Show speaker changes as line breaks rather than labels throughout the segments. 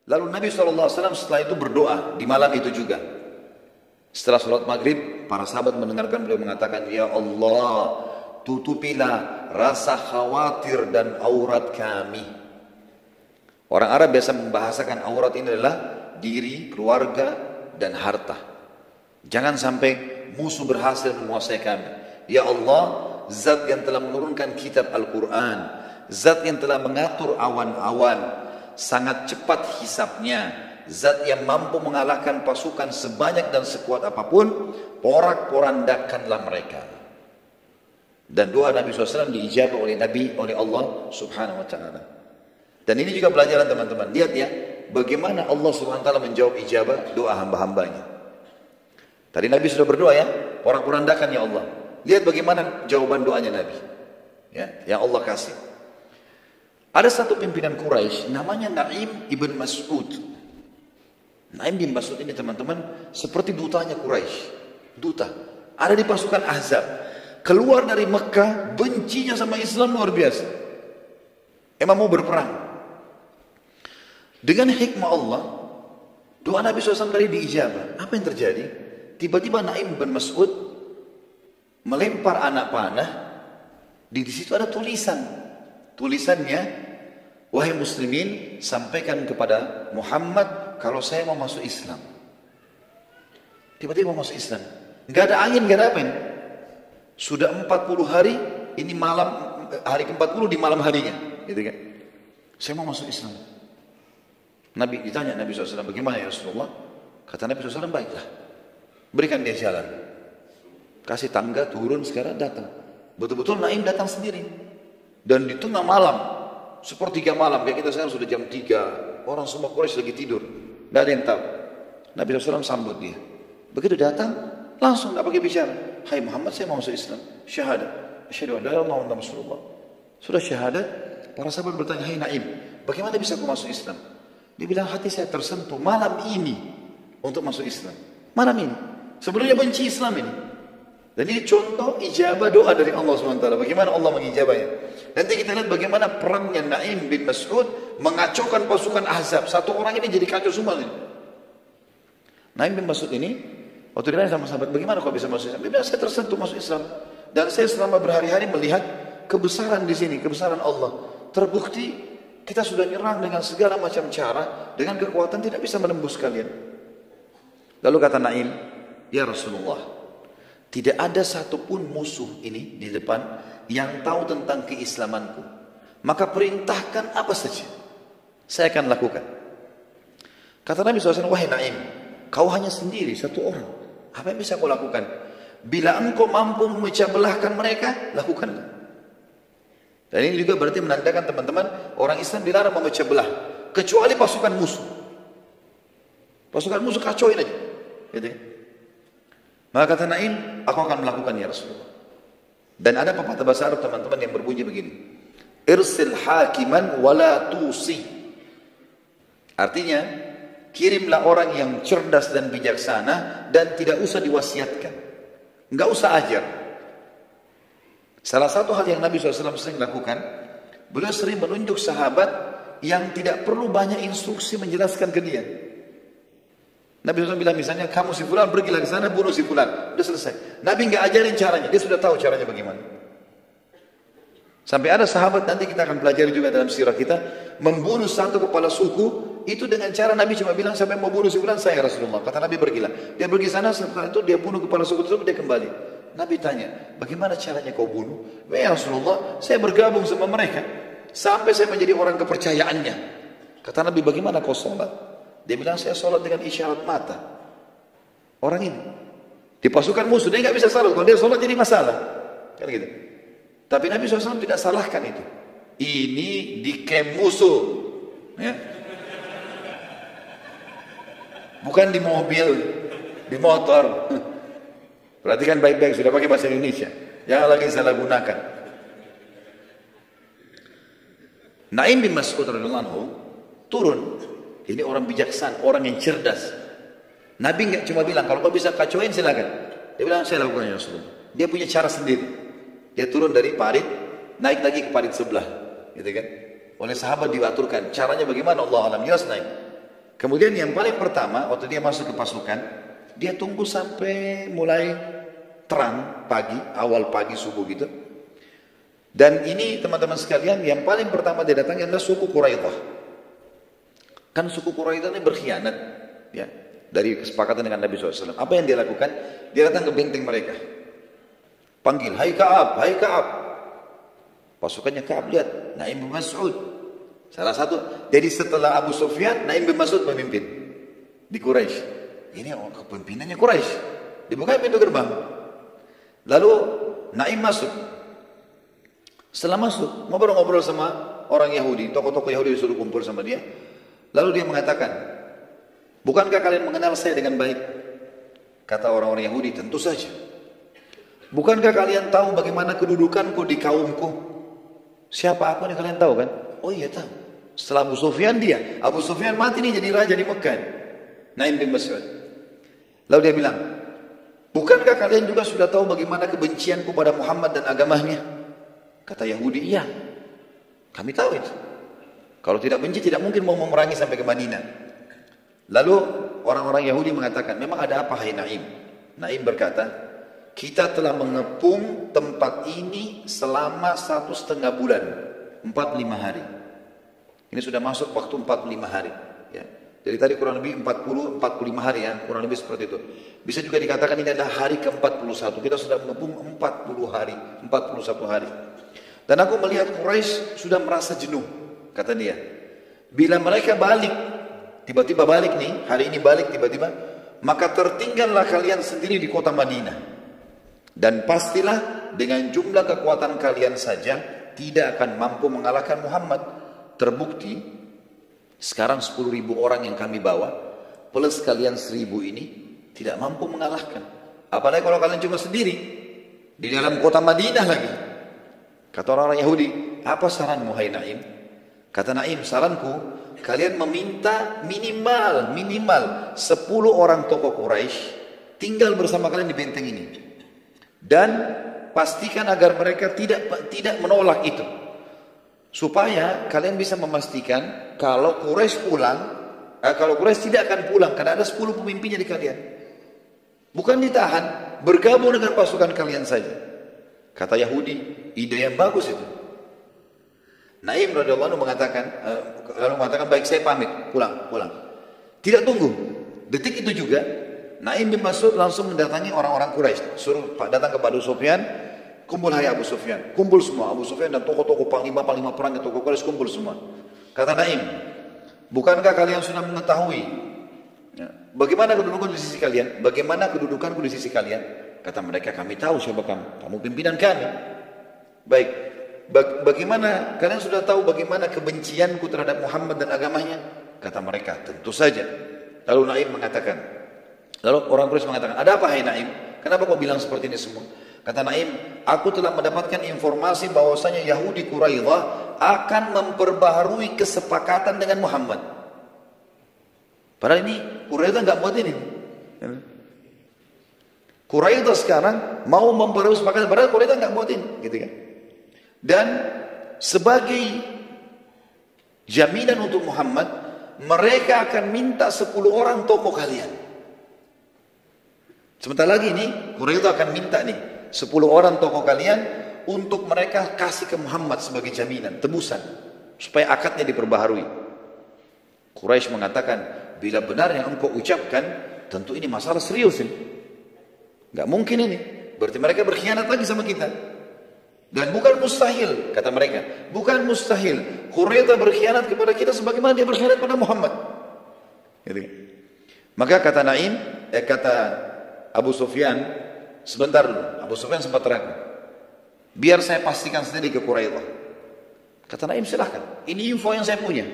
Lalu Nabi SAW setelah itu berdoa di malam itu juga. Setelah sholat maghrib, para sahabat mendengarkan beliau mengatakan, Ya Allah, tutupilah rasa khawatir dan aurat kami. Orang Arab biasa membahasakan aurat ini adalah diri, keluarga, dan harta. Jangan sampai musuh berhasil menguasai kami. Ya Allah, Zat yang telah menurunkan kitab Al-Quran, Zat yang telah mengatur awan-awan, sangat cepat hisapnya, Zat yang mampu mengalahkan pasukan sebanyak dan sekuat apapun, porak-porandakanlah mereka. Dan doa Nabi SAW diijabah oleh Nabi, oleh Allah Subhanahu Wa Taala. Dan ini juga pelajaran teman-teman. Lihat ya, bagaimana Allah Subhanahu Wa Taala menjawab ijabah doa hamba-hambanya. Tadi Nabi sudah berdoa ya, porak-porandakan ya Allah. Lihat bagaimana jawaban doanya Nabi, ya, yang Allah kasih. Ada satu pimpinan Quraisy namanya Naim ibn Mas'ud. Naim bin Mas'ud ini teman-teman seperti dutanya Quraisy, duta. Ada di pasukan Ahzab. Keluar dari Mekah, bencinya sama Islam luar biasa. Emang mau berperang. Dengan hikmah Allah, doa Nabi SAW tadi diijabah. Apa yang terjadi? Tiba-tiba Naim bin Mas'ud melempar anak panah. Di situ ada tulisan. Tulisannya, wahai muslimin, sampaikan kepada Muhammad kalau saya mau masuk Islam. Tiba-tiba mau masuk Islam. Enggak ada angin, enggak ada apa ini. Sudah 40 hari, ini malam, hari ke-40 di malam harinya. Gitu kan. Saya mau masuk Islam. Nabi ditanya Nabi SAW, bagaimana ya Rasulullah? Kata Nabi SAW, baiklah. Berikan dia jalan. Kasih tangga, turun, sekarang datang. Betul-betul Naim datang sendiri. Dan di tengah malam, sepertiga malam, kayak kita sekarang sudah jam 3. Orang semua Quraisy lagi tidur. Tidak ada yang tahu. Nabi SAW sambut dia. Begitu datang, langsung tidak pakai bicara. Hai Muhammad, saya mau masuk Islam. Syahadat. Asyhadu an la ilaha illallah Rasulullah. Sudah syahadat, para sahabat bertanya, hai Naim, bagaimana bisa aku masuk Islam? Dia bilang, hati saya tersentuh malam ini untuk masuk Islam. Malam ini. Sebelumnya benci Islam ini. Dan ini contoh ijabah doa dari Allah SWT. Bagaimana Allah mengijabahnya. Nanti kita lihat bagaimana perangnya Naim bin Mas'ud mengacaukan pasukan Ahzab. Satu orang ini jadi kacau semua ini. Naim bin Mas'ud ini, waktu ditanya sama sahabat, bagaimana kau bisa masuk Islam? Dia bilang, saya tersentuh masuk Islam. Dan saya selama berhari-hari melihat kebesaran di sini, kebesaran Allah. Terbukti kita sudah nyerang dengan segala macam cara, dengan kekuatan tidak bisa menembus kalian. Lalu kata Naim, ya Rasulullah, tidak ada satupun musuh ini di depan yang tahu tentang keislamanku. Maka perintahkan apa saja, saya akan lakukan. Kata Nabi SAW, wahai Naim, kau hanya sendiri, satu orang. Apa yang bisa kau lakukan? Bila engkau mampu memecah belahkan mereka, lakukanlah. Dan ini juga berarti menandakan teman-teman, orang Islam dilarang memecah belah. Kecuali pasukan musuh. Pasukan musuh kacauin aja. Gitu ya. Maka kata Naim, aku akan melakukan ya Rasulullah. Dan ada pepatah bahasa Arab teman-teman yang berbunyi begini. Irsil hakiman wala tusi. Artinya, kirimlah orang yang cerdas dan bijaksana dan tidak usah diwasiatkan. Enggak usah ajar. Salah satu hal yang Nabi SAW sering lakukan, beliau sering menunjuk sahabat yang tidak perlu banyak instruksi menjelaskan ke dia. Nabi SAW bilang misalnya, kamu si fulan pergilah ke sana bunuh si fulan. Sudah selesai. Nabi nggak ajarin caranya, dia sudah tahu caranya bagaimana. Sampai ada sahabat, nanti kita akan pelajari juga dalam sirah kita, membunuh satu kepala suku, itu dengan cara Nabi cuma bilang, sampai mau bunuh si fulan, saya Rasulullah. Kata Nabi pergilah. Dia pergi sana, setelah itu dia bunuh kepala suku tersebut, dia kembali. Nabi tanya, bagaimana caranya kau bunuh? Ya Rasulullah, saya bergabung sama mereka. Sampai saya menjadi orang kepercayaannya. Kata Nabi, bagaimana kau sholat? Dia bilang, saya sholat dengan isyarat mata. Orang ini di pasukan musuh, dia nggak bisa salat. Kalau dia sholat jadi masalah, kan gitu. Tapi Nabi SAW tidak salahkan itu. Ini di camp musuh, ya. Bukan di mobil, di motor. Perhatikan baik-baik, sudah pakai bahasa Indonesia. Jangan lagi salah gunakan. Naim bin Mas'ud radhiyallahu anhu turun. Ini orang bijaksana, orang yang cerdas. Nabi nggak cuma bilang, kalau kau bisa kacauin silakan. Dia bilang, saya lakukan ya Rasulullah. Dia punya cara sendiri. Dia turun dari parit, naik lagi ke parit sebelah. Gitu kan? Oleh sahabat diwaturkan. Caranya bagaimana? Allah alam, jelas naik. Kemudian yang paling pertama, waktu dia masuk ke pasukan, dia tunggu sampai mulai terang pagi, awal pagi subuh gitu. Dan ini teman-teman sekalian, yang paling pertama dia datang adalah suku Quraidah. Kan suku Quraidah ini berkhianat, ya, dari kesepakatan dengan Nabi SAW. Apa yang dia lakukan? Dia datang ke benteng mereka. Panggil, hai Ka'ab, hai Ka'ab. Pasukannya Ka'ab lihat, Naim bin Mas'ud. Salah satu. Jadi setelah Abu Sufyan, Naim bin Mas'ud pemimpin di Quraisy. Ini kepemimpinannya Quraisy. Dibuka pintu gerbang. Lalu Naim masuk. Setelah masuk, ngobrol-ngobrol sama orang Yahudi, tokoh-tokoh Yahudi disuruh kumpul sama dia. Lalu dia mengatakan, bukankah kalian mengenal saya dengan baik? Kata orang-orang Yahudi, tentu saja. Bukankah kalian tahu bagaimana kedudukanku di kaumku? Siapa aku nih, kalian tahu kan? Oh iya tahu. Setelah Abu Sufyan dia. Abu Sufyan mati nih jadi raja di Mekah. Naim bin Mas'ud. Lalu dia bilang, bukankah kalian juga sudah tahu bagaimana kebencianku pada Muhammad dan agamanya? Kata Yahudi, iya. Kami tahu itu. Kalau tidak benci, tidak mungkin mau memerangi sampai ke Madinah. Lalu orang-orang Yahudi mengatakan, memang ada apa hai Naim? Naim berkata, kita telah mengepung tempat ini selama 1,5 bulan. 45 hari. Ini sudah masuk waktu 45 hari. Ya. Jadi tadi kurang lebih 45 hari ya. Kurang lebih seperti itu. Bisa juga dikatakan ini adalah hari ke-41. Kita sudah mengepung 40 hari. 41 hari. Dan aku melihat Quraisy sudah merasa jenuh, kata dia. Bila mereka balik, tiba-tiba balik nih, hari ini balik tiba-tiba, maka tertinggallah kalian sendiri di kota Madinah. Dan pastilah dengan jumlah kekuatan kalian saja tidak akan mampu mengalahkan Muhammad. Terbukti, sekarang 10.000 orang yang kami bawa, plus kalian 1.000 ini, tidak mampu mengalahkan. Apalagi kalau kalian cuma sendiri, di dalam kota Madinah lagi. Kata orang-orang Yahudi, apa saranmu hai Naim? Kata Naim, saranku, kalian meminta minimal 10 orang tokoh Quraisy tinggal bersama kalian di benteng ini. Dan pastikan agar mereka tidak menolak itu. Supaya kalian bisa memastikan kalau Quraisy pulang, kalau Quraisy tidak akan pulang karena ada 10 pemimpinnya di kalian. Bukan ditahan, bergabung dengan pasukan kalian saja. Kata Yahudi, ide yang bagus itu. Naim radhiyallahu anhu mengatakan, baik saya pamit, pulang. Tidak tunggu. Detik itu juga, Naim bin Mas'ud langsung mendatangi orang-orang Quraisy, suruh datang kepada Abu Sufyan, kumpul hai Abu Sufyan, kumpul semua Abu Sufyan dan tokoh-tokoh panglima perang tokoh Quraisy kumpul semua. Kata Naim, bukankah kalian sudah mengetahui bagaimana kedudukan di sisi kalian? Bagaimana kedudukanku di sisi kalian? Kata mereka, kami tahu siapa kamu. Kamu pimpinan kami. Baik. Bagaimana, kalian sudah tahu bagaimana kebencianku terhadap Muhammad dan agamanya? Kata mereka, tentu saja. Lalu Naim mengatakan, lalu orang Quraisy mengatakan, ada apa hai Naim? Kenapa kau bilang seperti ini semua? Kata Naim, aku telah mendapatkan informasi bahwasanya Yahudi Quraidah akan memperbaharui kesepakatan dengan Muhammad. Padahal ini Quraidah nggak buat ini. Quraidah sekarang mau memperbarui kesepakatan, padahal Quraidah nggak buat ini, gitu kan? Dan sebagai jaminan untuk Muhammad, mereka akan minta 10 orang tokoh kalian. Sebentar lagi nih, Quraidah akan minta nih 10 orang tokoh kalian untuk mereka kasih ke Muhammad sebagai jaminan, tebusan, supaya akadnya diperbaharui. Quraisy mengatakan, bila benar yang engkau ucapkan, tentu ini masalah serius ini. Gak mungkin ini. Berarti mereka berkhianat lagi sama kita. Dan bukan mustahil, kata mereka. Bukan mustahil. Quraidah berkhianat kepada kita sebagaimana dia berkhianat pada Muhammad. Gitu. Maka kata Naim, kata Abu Sufyan, sebentar dulu. Abu Sufyan sempat ragu. Biar saya pastikan sendiri ke Quraidah. Kata Naim, silahkan. Ini info yang saya punya.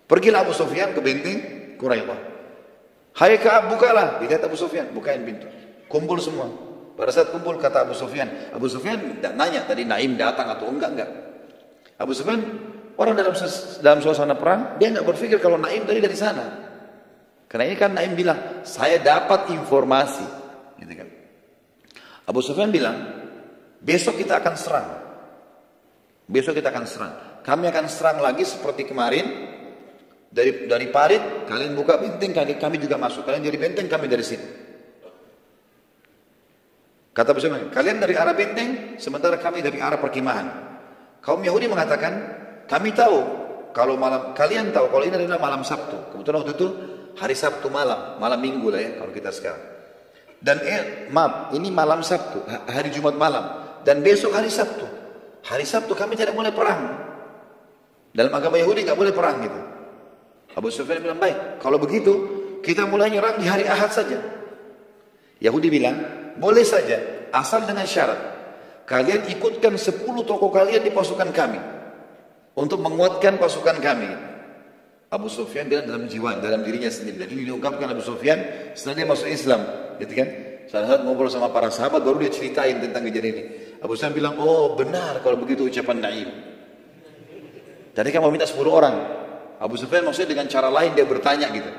Pergilah Abu Sufyan ke benteng Quraidah. Hai Ka'ab, bukalah. Dilihat Abu Sufyan, bukain pintu. Kumpul semua. Pada saat kumpul kata Abu Sufyan tidak nanya tadi Naim datang atau enggak. Abu Sufyan orang dalam suasana perang, dia enggak berpikir kalau Naim tadi dari sana. Karena ini kan Naim bilang, saya dapat informasi, gitu kan. Abu Sufyan bilang, besok kita akan serang. Besok kita akan serang. Kami akan serang lagi seperti kemarin Dari parit, kalian buka benteng, kami juga masuk. Kalian dari benteng, kami dari sini. Kata Abu Sufyan, kalian dari arah benteng, sementara kami dari arah perkemahan. Kaum Yahudi mengatakan, kami tahu, kalian tahu, kalau ini adalah malam Sabtu. Kebetulan waktu itu, hari Sabtu malam minggu lah ya, kalau kita sekarang. Dan maaf, ini malam Sabtu, hari Jumat malam. Dan besok hari Sabtu. Hari Sabtu kami tidak boleh perang. Dalam agama Yahudi nggak boleh perang gitu. Abu Sufyan bilang, baik, kalau begitu kita mulai nyerang di hari Ahad saja. Yahudi bilang, boleh saja, asal dengan syarat. Kalian ikutkan 10 tokoh kalian di pasukan kami. Untuk menguatkan pasukan kami. Abu Sufyan bilang dalam jiwa, dalam dirinya sendiri. Dan ini diungkapkan Abu Sufyan setelah dia masuk Islam. Gitu kan? Saat ngobrol sama para sahabat, baru dia ceritain tentang kejadian ini. Abu Sufyan bilang, oh benar kalau begitu ucapan Naim. Tadi kan mau minta 10 orang. Abu Sufyan maksudnya dengan cara lain dia bertanya gitu.